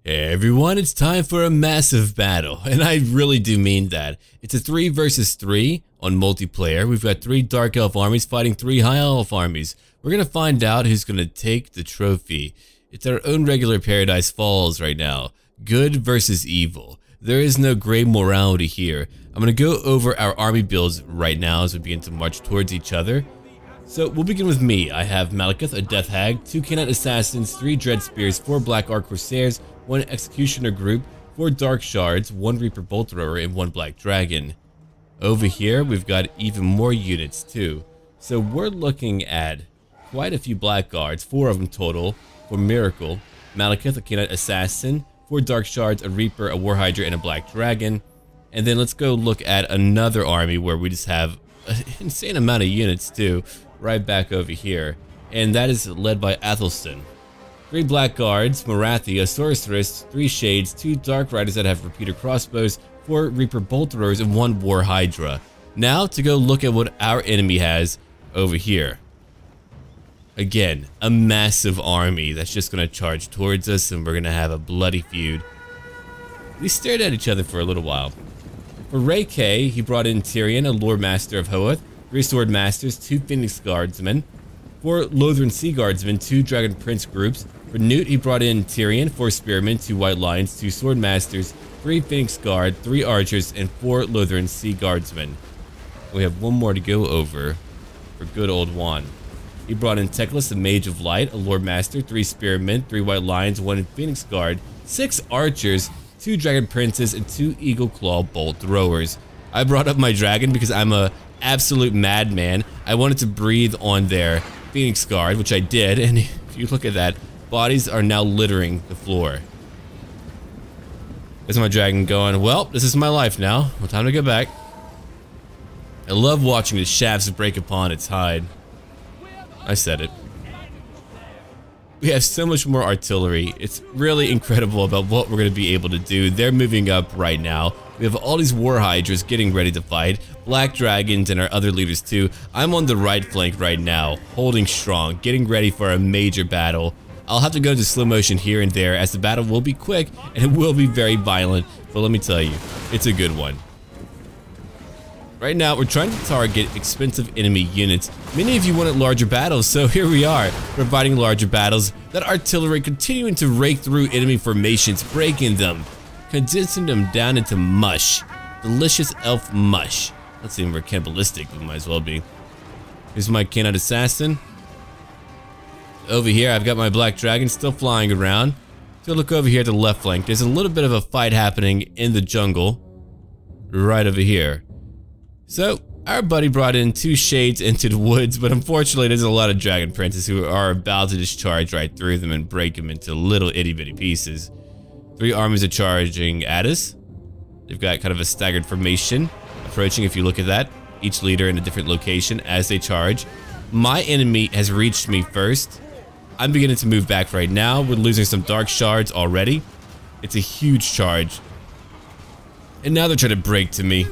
Hey everyone, it's time for a massive battle, and I really do mean that. It's a 3 versus 3 on multiplayer. We've got 3 Dark Elf armies fighting 3 High Elf armies. We're gonna find out who's gonna take the trophy. It's our own regular Paradise Falls right now. Good versus evil. There is no gray morality here. I'm gonna go over our army builds right now as we begin to march towards each other. So we'll begin with me. I have Malekith, a Death Hag, 2 Canine Assassins, 3 Dread Spears, 4 Black Arc Corsairs, 1 Executioner Group, 4 Dark Shards, 1 Reaper Bolt Thrower, and 1 Black Dragon. Over here, we've got even more units too. So we're looking at quite a few Blackguards, 4 of them total, for Miracle. Malekith, a Canine Assassin, 4 Dark Shards, a Reaper, a War Hydra, and a Black Dragon. And then let's go look at another army where we just have an insane amount of units too, right back over here. And that is led by Athelstan. 3 Blackguards, Marathi, a Sorceress, 3 Shades, 2 Dark Riders that have repeater crossbows, 4 Reaper Bolt Throwers, and 1 War Hydra. Now to go look at what our enemy has over here. Again, a massive army that's just going to charge towards us, and we're going to have a bloody feud. We stared at each other for a little while. For Ray K, he brought in Tyrion, a Lord Master of Hoeth, 3 Sword Masters, 2 Phoenix Guardsmen, 4 Lothran Sea Guardsmen, 2 Dragon Prince groups. For Newt, he brought in Tyrion, 4 Spearmen, 2 White Lions, 2 Sword Masters, 3 Phoenix Guard, 3 Archers, and 4 Lothran Sea Guardsmen. We have one more to go over for good old Juan. He brought in Teclis, a Mage of Light, a Lord Master, 3 Spearmen, 3 White Lions, 1 Phoenix Guard, 6 Archers, 2 Dragon Princes, and 2 Eagle Claw Bolt Throwers. I brought up my dragon because I'm a absolute madman. I wanted to breathe on their Phoenix Guard, which I did, and if you look at that, bodies are now littering the floor. There's my dragon going, well, this is my life now. Well, time to go back. I love watching the shafts break upon its hide. I said it. We have so much more artillery. It's really incredible about what we're going to be able to do. They're moving up right now. We have all these War Hydras getting ready to fight. Black Dragons and our other leaders too. I'm on the right flank right now, holding strong, getting ready for a major battle. I'll have to go into slow motion here and there as the battle will be quick and it will be very violent. But let me tell you, it's a good one. Right now, we're trying to target expensive enemy units. Many of you wanted larger battles, so here we are, providing larger battles. That artillery continuing to rake through enemy formations, breaking them, condensing them down into mush. Delicious elf mush. Let's see, we're cannibalistic, we might as well be. Here's my Canine Assassin. Over here, I've got my Black Dragon still flying around. So look over here to the left flank. There's a little bit of a fight happening in the jungle, right over here. So, our buddy brought in 2 Shades into the woods, but unfortunately there's a lot of Dragon Princes who are about to just charge right through them and break them into little itty-bitty pieces. 3 armies are charging at us. They've got kind of a staggered formation approaching, if you look at that. Each leader in a different location as they charge. My enemy has reached me first. I'm beginning to move back right now. We're losing some Dark Shards already. It's a huge charge. And now they're trying to break to me.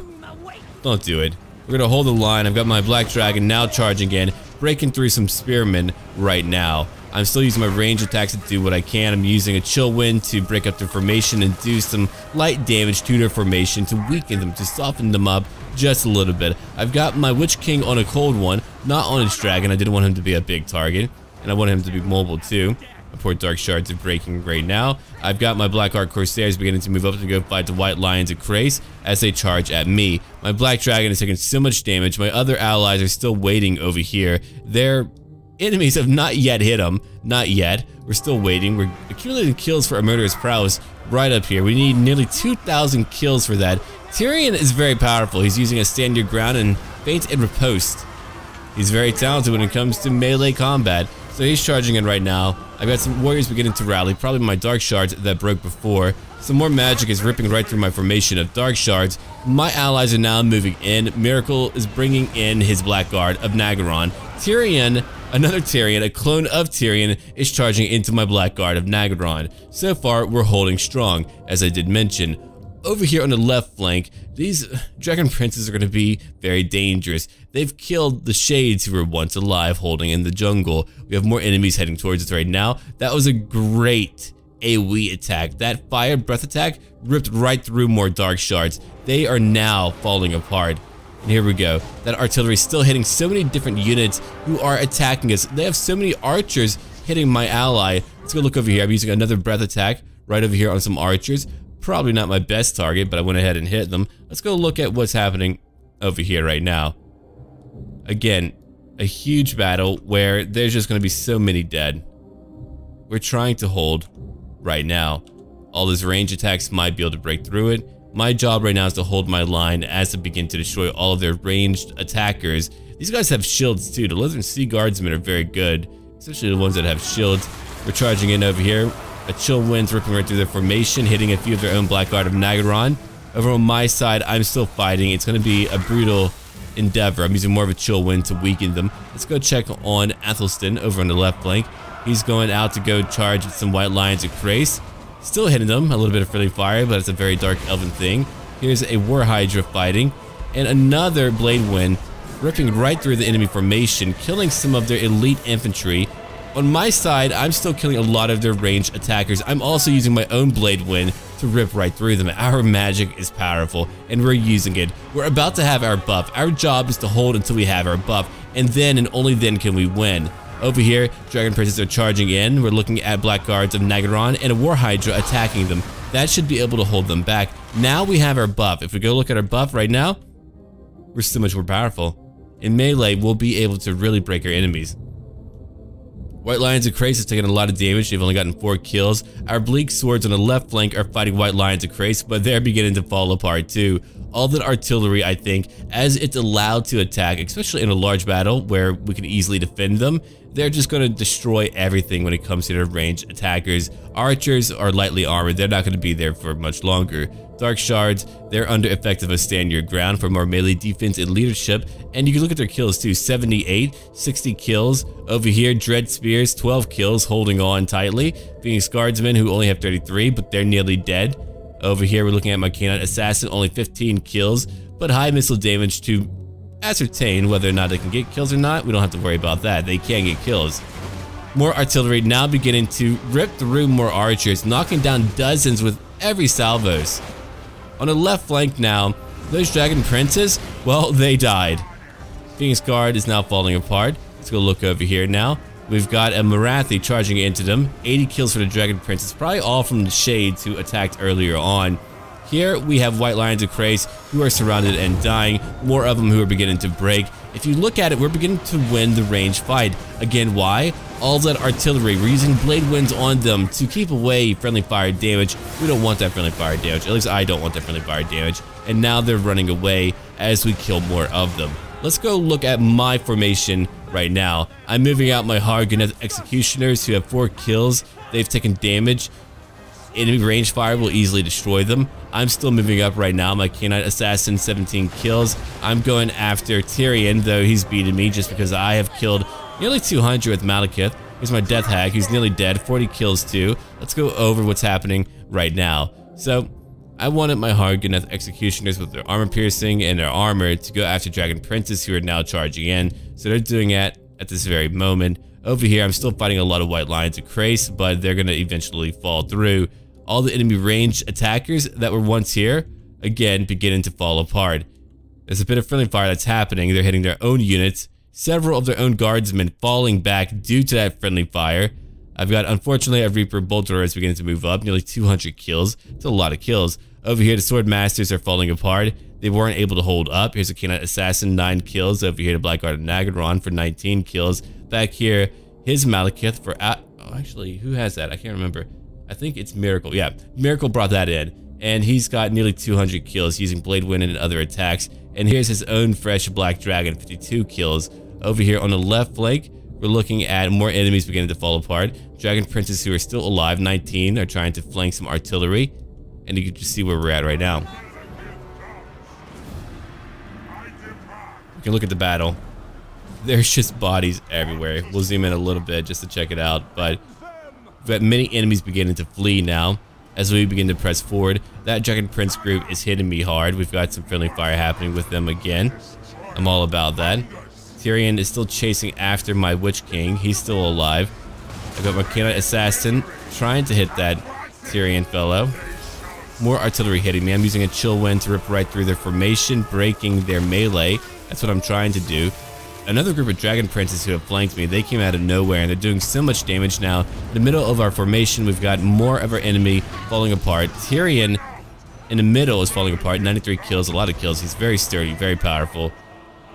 Don't do it. We're gonna hold the line. I've got my Black Dragon now charging in, breaking through some Spearmen right now. I'm still using my range attacks to do what I can. I'm using a Chill Wind to break up their formation and do some light damage to their formation to weaken them, to soften them up just a little bit. I've got my Witch King on a cold one, not on his dragon. I didn't want him to be a big target, and I wanted him to be mobile too. My poor Dark Shards are breaking right now. I've got my Black Arc Corsairs beginning to move up to go fight the White Lions and Krace as they charge at me. My Black Dragon is taking so much damage. My other allies are still waiting over here. Their enemies have not yet hit them. Not yet. We're still waiting. We're accumulating kills for a Murderous Prowess right up here. We need nearly 2,000 kills for that. Tyrion is very powerful. He's using a stand your ground and feint and riposte. He's very talented when it comes to melee combat. So he's charging in right now. I've got some warriors beginning to rally, probably my Dark Shards that broke before. Some more magic is ripping right through my formation of Dark Shards. My allies are now moving in. Miracle is bringing in his Blackguard of Nagaron. Tyrion, another Tyrion, a clone of Tyrion, is charging into my Blackguard of Nagaron. So far, we're holding strong, as I did mention. Over here on the left flank, these Dragon Princes are going to be very dangerous. They've killed the Shades who were once alive holding in the jungle. We have more enemies heading towards us right now. That was a great AoE attack. That fire breath attack ripped right through more dark shards. They are now falling apart. And here we go. That artillery is still hitting so many different units who are attacking us. They have so many archers hitting my ally. Let's go look over here. I'm using another breath attack right over here on some archers. Probably not my best target, but I went ahead and hit them. Let's go look at what's happening over here right now. Again, a huge battle where there's just going to be so many dead. We're trying to hold right now. All those range attacks might be able to break through it. My job right now is to hold my line as they begin to destroy all of their ranged attackers. These guys have shields too. The Northern Sea Guardsmen are very good, especially the ones that have shields. We're charging in over here. A chill wind's ripping right through their formation, hitting a few of their own Black Guard of Nagaron. Over on my side, I'm still fighting. It's going to be a brutal endeavor. I'm using more of a chill wind to weaken them. Let's go check on Athelstan over on the left flank. He's going out to go charge some White Lions of Krace. Still hitting them, a little bit of friendly fire, but it's a very dark elven thing. Here's a War Hydra fighting, and another Blade Wind ripping right through the enemy formation, killing some of their elite infantry. On my side, I'm still killing a lot of their ranged attackers. I'm also using my own Blade Wind to rip right through them. Our magic is powerful, and we're using it. We're about to have our buff. Our job is to hold until we have our buff, and then and only then can we win. Over here, Dragon Princes are charging in. We're looking at Black Guards of Nagaron and a War Hydra attacking them. That should be able to hold them back. Now we have our buff. If we go look at our buff right now, we're so much more powerful. In melee, we'll be able to really break our enemies. White Lions of Krace has taken a lot of damage. They've only gotten 4 kills. Our Bleak Swords on the left flank are fighting White Lions of Krace, but they're beginning to fall apart too. All that artillery, I think, as it's allowed to attack, especially in a large battle where we can easily defend them, they're just going to destroy everything when it comes to their ranged attackers. Archers are lightly armored. They're not going to be there for much longer. Dark Shards, they're under effective of stand your ground for more melee defense and leadership. And you can look at their kills too. 78, 60 kills. Over here, Dread Spears, 12 kills, holding on tightly. Phoenix Guardsmen, who only have 33, but they're nearly dead. Over here, we're looking at my Canine Assassin, only 15 kills, but high missile damage to ascertain whether or not they can get kills or not. We don't have to worry about that. They can get kills. More artillery now beginning to rip through more archers, knocking down dozens with every salvos. On the left flank now, those Dragon Princes, well, they died. Phoenix Guard is now falling apart. Let's go look over here now. We've got a Marathi charging into them. 80 kills for the Dragon Princes, probably all from the Shades who attacked earlier on. Here we have White Lions of Krace who are surrounded and dying. More of them who are beginning to break. If you look at it, we're beginning to win the range fight. Again, why? All that artillery, we're using Blade Winds on them to keep away friendly fire damage. We don't want that friendly fire damage. At least I don't want that friendly fire damage. And now they're running away as we kill more of them. Let's go look at my formation right now. I'm moving out my Hargoneth Executioners who have 4 kills. They've taken damage. Enemy range fire will easily destroy them. I'm still moving up right now. My Canine Assassin, 17 kills. I'm going after Tyrion, though he's beating me just because I have killed nearly 200 with Malekith. Here's my Death Hag, who's nearly dead, 40 kills too. Let's go over what's happening right now. So, I wanted my Hargoneth Executioners with their armor piercing and their armor to go after Dragon Princes who are now charging in. So they're doing it at this very moment. Over here, I'm still fighting a lot of White Lions of Krace, but they're going to eventually fall through. All the enemy ranged attackers that were once here, again, beginning to fall apart. There's a bit of friendly fire that's happening. They're hitting their own units. Several of their own guardsmen falling back due to that friendly fire. I've got, unfortunately, a Reaper Bolter is beginning to move up. Nearly 200 kills. It's a lot of kills. Over here, the Sword Masters are falling apart. They weren't able to hold up. Here's a Canine Assassin, 9 kills. Over here, the Black Guard of Nagaron for 19 kills. Back here, his Malekith for... oh, actually, who has that? I can't remember. I think it's Miracle. Yeah, Miracle brought that in. And he's got nearly 200 kills using Blade Wind and other attacks. And here's his own fresh Black Dragon, 52 kills. Over here on the left flank, we're looking at more enemies beginning to fall apart. Dragon Princes who are still alive, 19, are trying to flank some artillery. And you can just see where we're at right now. You can look at the battle. There's just bodies everywhere. We'll zoom in a little bit just to check it out. But we've got many enemies beginning to flee now as we begin to press forward. That Dragon Prince group is hitting me hard. We've got some friendly fire happening with them again. I'm all about that. Tyrion is still chasing after my Witch King. He's still alive. I got my Canine Assassin trying to hit that Tyrion fellow. More artillery hitting me. I'm using a chill wind to rip right through their formation, breaking their melee. That's what I'm trying to do. Another group of Dragon Princes who have flanked me, they came out of nowhere and they're doing so much damage now. In the middle of our formation, we've got more of our enemy falling apart. Tyrion in the middle is falling apart. 93 kills, a lot of kills. He's very sturdy, very powerful.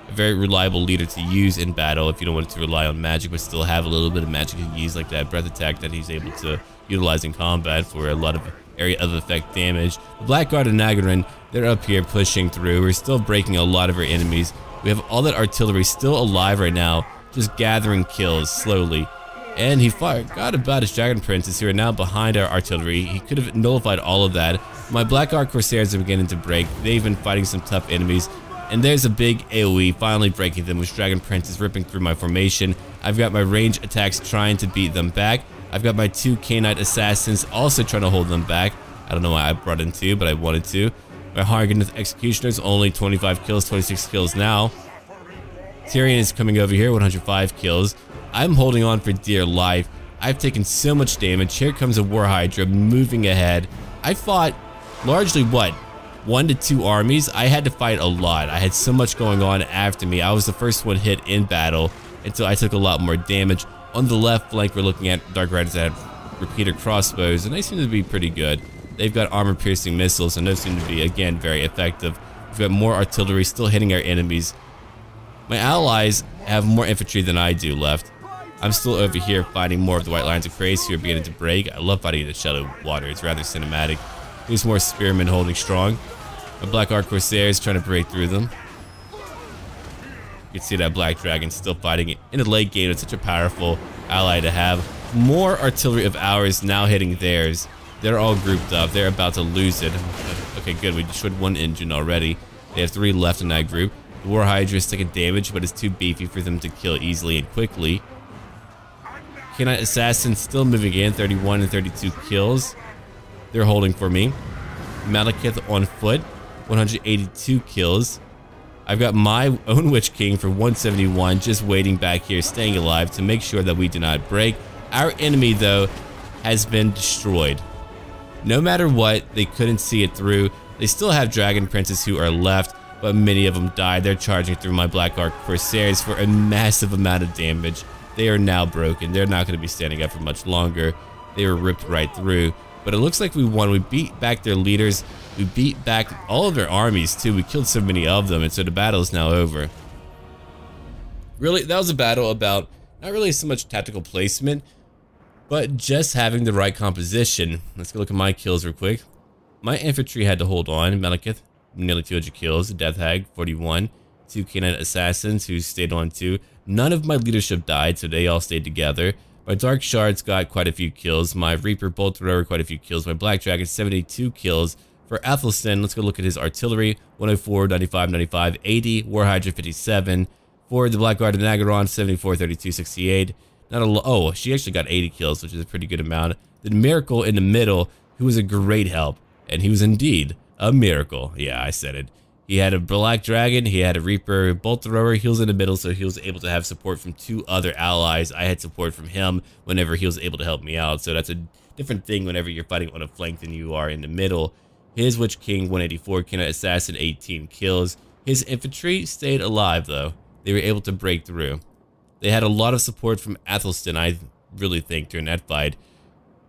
A very reliable leader to use in battle if you don't want to rely on magic but still have a little bit of magic to use, like that breath attack that he's able to utilize in combat for a lot of area of effect damage. The Blackguard and Nagarin, they're up here pushing through. We're still breaking a lot of our enemies. We have all that artillery still alive right now, just gathering kills slowly. And he forgot about his Dragon Princes who are now behind our artillery. He could have nullified all of that. My Blackguard Corsairs are beginning to break. They've been fighting some tough enemies. And there's a big AoE finally breaking them with Dragon Princes ripping through my formation. I've got my range attacks trying to beat them back. I've got my 2 Canine Assassins also trying to hold them back. I don't know why I brought in 2, but I wanted to. My Hargoneth Executioners, only 25 kills, 26 kills now. Tyrion is coming over here, 105 kills. I'm holding on for dear life. I've taken so much damage. Here comes a War Hydra moving ahead. I fought largely, what, 1 to 2 armies? I had to fight a lot. I had so much going on after me. I was the first one hit in battle, and so I took a lot more damage. On the left flank, we're looking at Dark Riders that have repeater crossbows, and they seem to be pretty good. They've got armor-piercing missiles, and those seem to be, again, very effective. We've got more artillery still hitting our enemies. My allies have more infantry than I do left. I'm still over here fighting more of the White Lions of Crace who are beginning to break. I love fighting in the shallow water. It's rather cinematic. There's more spearmen holding strong. My Blackguard Corsairs trying to break through them. You can see that Black Dragon still fighting in the late game. It's such a powerful ally to have. More artillery of ours now hitting theirs. They're all grouped up. They're about to lose it. Okay, good. We destroyed 1 engine already. They have 3 left in that group. The War Hydra is taking damage, but it's too beefy for them to kill easily and quickly. Canine Assassin still moving in, 31 and 32 kills. They're holding for me. Malekith on foot, 182 kills. I've got my own Witch King for 171 just waiting back here, staying alive to make sure that we do not break. Our enemy, though, has been destroyed. No matter what, they couldn't see it through. They still have Dragon Princes who are left, but many of them died. They're charging through my Blackguard Corsairs for a massive amount of damage. They are now broken. They're not going to be standing up for much longer. They were ripped right through. But it looks like we won. We beat back their leaders. We beat back all of their armies too. We killed so many of them, and so the battle is now over. Really, that was a battle about not really so much tactical placement, but just having the right composition. Let's go look at my kills real quick. My infantry had to hold on. Malekith, nearly 200 kills. Death Hag, 41. 2 Canine Assassins who stayed on 2. None of my leadership died, so they all stayed together. My Dark Shards got quite a few kills. My Reaper Bolt Thrower quite a few kills. My Black Dragon 72 kills. For Athelstan, let's go look at his artillery. 104, 95, 95, 80. War Hydra 57. For the Blackguard and Nagaron 74, 32, 68. Not a oh, she actually got 80 kills, which is a pretty good amount. The Miracle in the middle, who was a great help, and he was indeed a miracle. Yeah, I said it. He had a Black Dragon, he had a Reaper Bolt Thrower, he was in the middle, so he was able to have support from 2 other allies. I had support from him whenever he was able to help me out, so that's a different thing whenever you're fighting on a flank than you are in the middle. His Witch King, 184, Canine Assassin, 18 kills. His infantry stayed alive, though. They were able to break through. They had a lot of support from Athelstan, I really think, during that fight.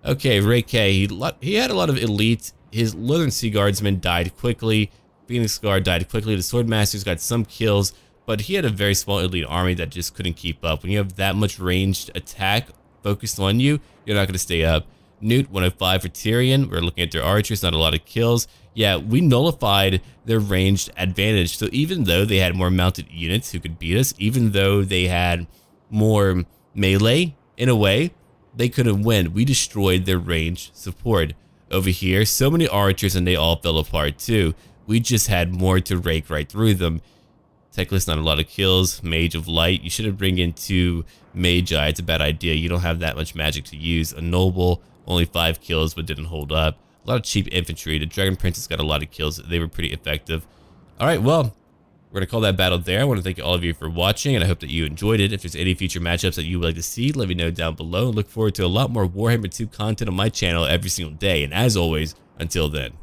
Okay, Ray K, he had a lot of elite. His Northern Sea Guardsmen died quickly. Phoenix Guard died quickly. The Swordmasters got some kills, but he had a very small elite army that just couldn't keep up. When you have that much ranged attack focused on you, you're not going to stay up. Newt, 105 for Tyrion. We're looking at their archers, not a lot of kills. Yeah, we nullified their ranged advantage. So even though they had more mounted units who could beat us, even though they had more melee, in a way, they couldn't win. We destroyed their ranged support. Over here, so many archers and they all fell apart too. We just had more to rake right through them. Techless, not a lot of kills. Mage of Light, you should have bring in 2 Magi. It's a bad idea. You don't have that much magic to use. A Noble, only 5 kills but didn't hold up. A lot of cheap infantry. The Dragon Princess got a lot of kills. They were pretty effective. Alright, well, We're going to call that battle there. I want to thank all of you for watching, and I hope that you enjoyed it. If there's any future matchups that you would like to see, let me know down below. Look forward to a lot more Warhammer 2 content on my channel every single day. And as always, until then.